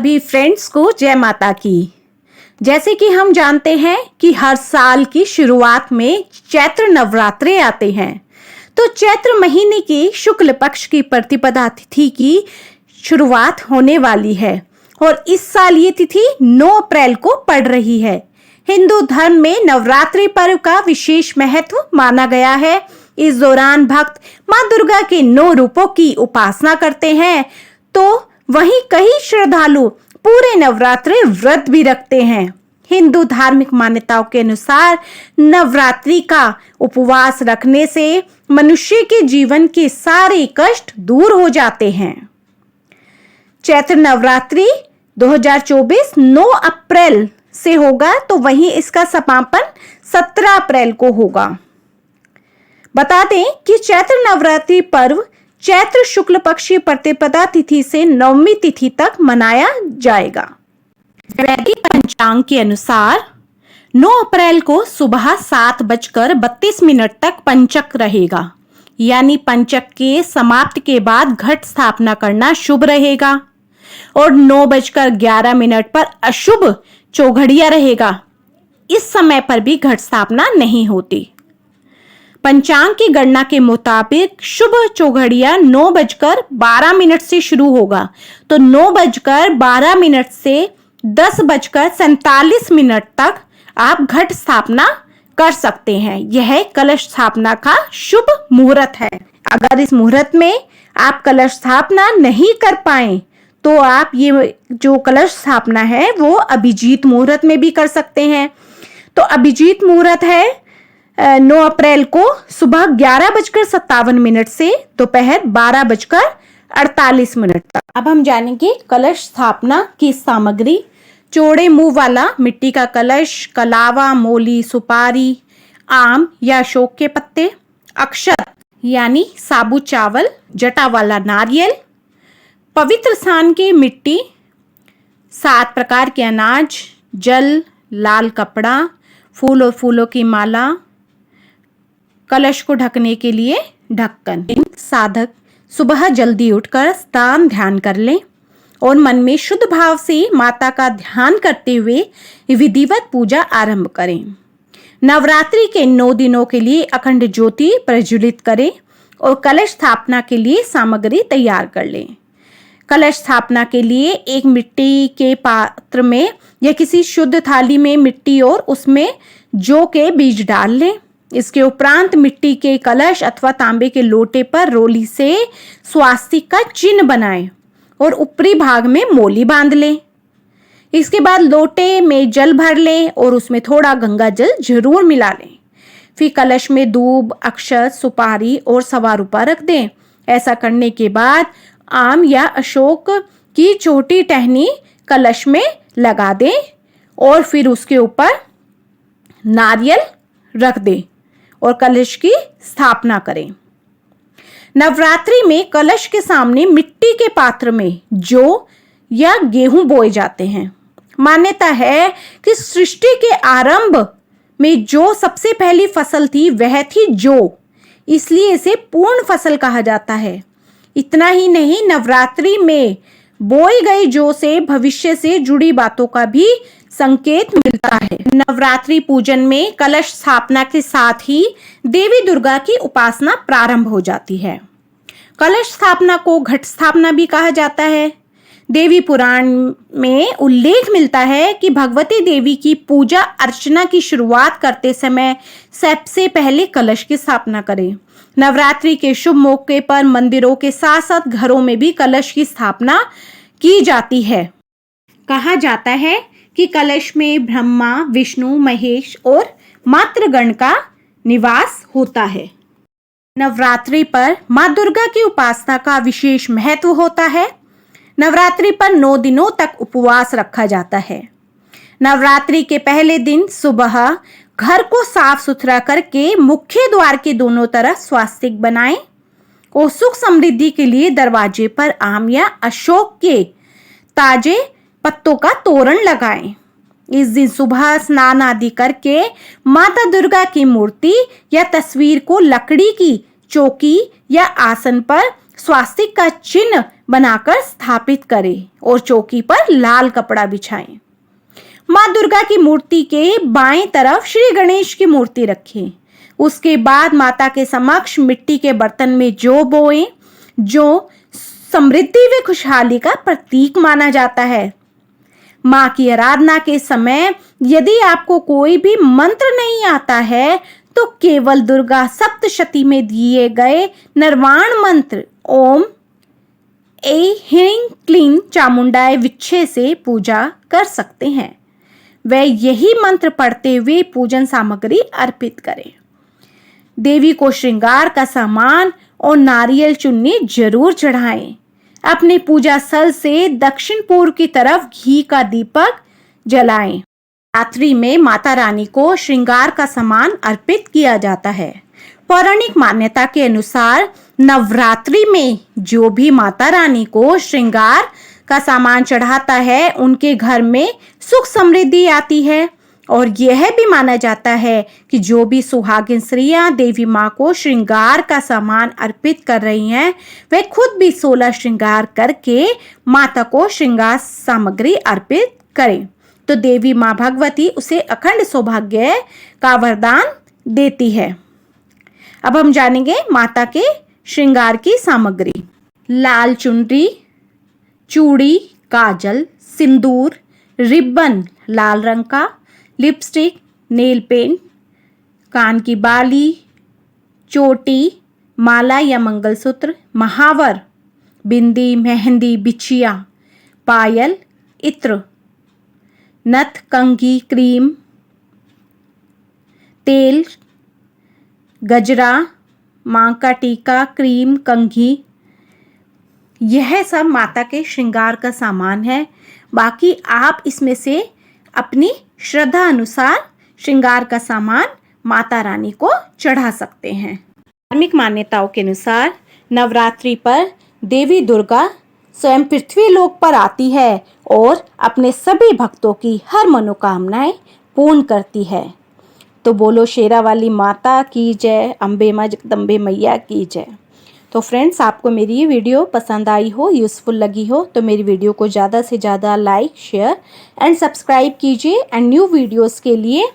सभी फ्रेंड्स को जय माता की। जैसे कि हम जानते हैं कि हर साल की शुरुआत में चैत्र नवरात्रे आते हैं, तो चैत्र महीने की शुक्ल पक्ष की प्रतिपदा तिथि की शुरुआत होने वाली है और इस साल ये तिथि 9 अप्रैल को पड़ रही है। हिंदू धर्म में नवरात्रि पर्व का विशेष महत्व माना गया है। इस दौरान भक्त मां दुर्गा के 9 रूपों की उपासना करते हैं, तो वहीं कई श्रद्धालु पूरे नवरात्रि व्रत भी रखते हैं। हिंदू धार्मिक मान्यताओं के अनुसार नवरात्रि का उपवास रखने से मनुष्य के जीवन के सारे कष्ट दूर हो जाते हैं। चैत्र नवरात्रि 2024 9 अप्रैल से होगा, तो वहीं इसका समापन 17 अप्रैल को होगा। बता दें कि चैत्र नवरात्रि पर्व चैत्र शुक्ल पक्षी प्रतिपदा तिथि से नवमी तिथि तक मनाया जाएगा। वैदिक पंचांग के अनुसार 9 अप्रैल को सुबह 7:32 तक पंचक रहेगा, यानी पंचक के समाप्ति के बाद घट स्थापना करना शुभ रहेगा और 9:11 पर अशुभ चौघड़िया रहेगा। इस समय पर भी घट स्थापना नहीं होती। पंचांग की गणना के मुताबिक शुभ चौघड़िया 9:12 से शुरू होगा, तो 9:12 से 10:47 तक आप घट स्थापना कर सकते हैं। यह कलश स्थापना का शुभ मुहूर्त है। अगर इस मुहूर्त में आप कलश स्थापना नहीं कर पाए, तो आप ये जो कलश स्थापना है वो अभिजीत मुहूर्त में भी कर सकते हैं। तो अभिजीत मुहूर्त है 9 अप्रैल को सुबह 11:57 से दोपहर 12:48 तक। अब हम जानेंगे कलश स्थापना की सामग्री। चौड़े मुंह वाला मिट्टी का कलश, कलावा, मोली, सुपारी, आम या अशोक के पत्ते, अक्षत यानी साबुत चावल, जटा वाला नारियल, पवित्र स्थान की मिट्टी, 7 प्रकार के अनाज, जल, लाल कपड़ा, फूल और फूलों की माला, कलश को ढकने के लिए ढक्कन। साधक सुबह जल्दी उठकर स्नान ध्यान कर लें और मन में शुद्ध भाव से माता का ध्यान करते हुए विधिवत पूजा आरंभ करें। नवरात्रि के 9 दिनों के लिए अखंड ज्योति प्रज्वलित करें और कलश स्थापना के लिए सामग्री तैयार कर लें। कलश स्थापना के लिए एक मिट्टी के पात्र में या किसी शुद्ध थाली में मिट्टी और उसमें जौ के बीज डाल लें। इसके उपरांत मिट्टी के कलश अथवा तांबे के लोटे पर रोली से स्वास्तिक का चिन्ह बनाएं और ऊपरी भाग में मोली बांध लें। इसके बाद लोटे में जल भर लें और उसमें थोड़ा गंगा जल जरूर मिला लें। फिर कलश में दूब, अक्षत, सुपारी और सवा रूपा रख दें। ऐसा करने के बाद आम या अशोक की छोटी टहनी कलश में लगा दें और फिर उसके ऊपर नारियल रख दें और कलश की स्थापना करें। नवरात्रि में कलश के सामने मिट्टी के पात्र में जौ या गेहूं बोए जाते हैं। मान्यता है कि सृष्टि के आरंभ में जो सबसे पहली फसल थी वह थी जौ, इसलिए इसे पूर्ण फसल कहा जाता है। इतना ही नहीं, नवरात्रि में बोई गई जौ से भविष्य से जुड़ी बातों का भी संकेत मिलता है। नवरात्रि पूजन में कलश स्थापना के साथ ही देवी दुर्गा की उपासना प्रारंभ हो जाती है। कलश स्थापना को घट स्थापना भी कहा जाता है। देवी पुराण में उल्लेख मिलता है कि भगवती देवी की पूजा अर्चना की शुरुआत करते समय सबसे पहले कलश की स्थापना करें। नवरात्रि के शुभ मौके पर मंदिरों के साथ साथ घरों में भी कलश की स्थापना की जाती है। कहा जाता है कि कलश में ब्रह्मा, विष्णु, महेश और मातृगण का निवास होता है। नवरात्रि पर मां दुर्गा की उपासना का विशेष महत्व होता है। नवरात्रि पर 9 दिनों तक उपवास रखा जाता है। नवरात्रि के पहले दिन सुबह घर को साफ सुथरा करके मुख्य द्वार के दोनों तरफ स्वास्तिक बनाएं और सुख समृद्धि के लिए दरवाजे पर आम या अशोक के ताजे पत्तों का तोरण लगाएं। इस दिन सुबह स्नान आदि करके माता दुर्गा की मूर्ति या तस्वीर को लकड़ी की चौकी या आसन पर स्वास्तिक का चिन्ह बनाकर स्थापित करें और चौकी पर लाल कपड़ा बिछाएं। माँ दुर्गा की मूर्ति के बाएं तरफ श्री गणेश की मूर्ति रखें। उसके बाद माता के समक्ष मिट्टी के बर्तन में जौ बोएं, जो समृद्धि व खुशहाली का प्रतीक माना जाता है। माँ की आराधना के समय यदि आपको कोई भी मंत्र नहीं आता है तो केवल दुर्गा सप्तशती में दिए गए निर्वाण मंत्र ओम ऐं ह्रीं क्लीं चामुंडाय विच्छे से पूजा कर सकते हैं। वह यही मंत्र पढ़ते हुए पूजन सामग्री अर्पित करें। देवी को श्रृंगार का सामान और नारियल चुन्नी जरूर चढ़ाएं। अपने पूजा स्थल से दक्षिण पूर्व की तरफ घी का दीपक जलाएं। रात्रि में माता रानी को श्रृंगार का सामान अर्पित किया जाता है। पौराणिक मान्यता के अनुसार नवरात्रि में जो भी माता रानी को श्रृंगार का सामान चढ़ाता है उनके घर में सुख समृद्धि आती है। और यह भी माना जाता है कि जो भी सुहागिन स्त्रियां देवी माँ को श्रृंगार का सामान अर्पित कर रही हैं वे खुद भी 16 श्रृंगार करके माता को श्रृंगार सामग्री अर्पित करें तो देवी माँ भगवती उसे अखंड सौभाग्य का वरदान देती है। अब हम जानेंगे माता के श्रृंगार की सामग्री। लाल चुनरी, चूड़ी, काजल, सिंदूर, रिबन लाल रंग का, लिपस्टिक, नेल पेंट, कान की बाली, चोटी, माला या मंगलसूत्र, महावर, बिंदी, मेहंदी, बिछिया, पायल, इत्र, नथ, कंघी, क्रीम, तेल, गजरा, मांग का टीका, क्रीम, कंघी, यह सब माता के श्रृंगार का सामान है। बाकी आप इसमें से अपनी श्रद्धा अनुसार श्रृंगार का सामान माता रानी को चढ़ा सकते हैं। धार्मिक मान्यताओं के अनुसार नवरात्रि पर देवी दुर्गा स्वयं पृथ्वी लोक पर आती है और अपने सभी भक्तों की हर मनोकामनाएं पूर्ण करती है। तो बोलो शेरा वाली माता की जय, अम्बे माँ जगदम्बे मैया की जय। तो फ्रेंड्स, आपको मेरी ये वीडियो पसंद आई हो, यूज़फुल लगी हो तो मेरी वीडियो को ज़्यादा से ज़्यादा लाइक, शेयर एंड सब्सक्राइब कीजिए एंड न्यू वीडियोस के लिए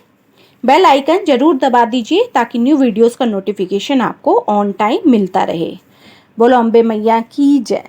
बेल आइकन ज़रूर दबा दीजिए ताकि न्यू वीडियोस का नोटिफिकेशन आपको ऑन टाइम मिलता रहे। बोलो अम्बे मैया की जय।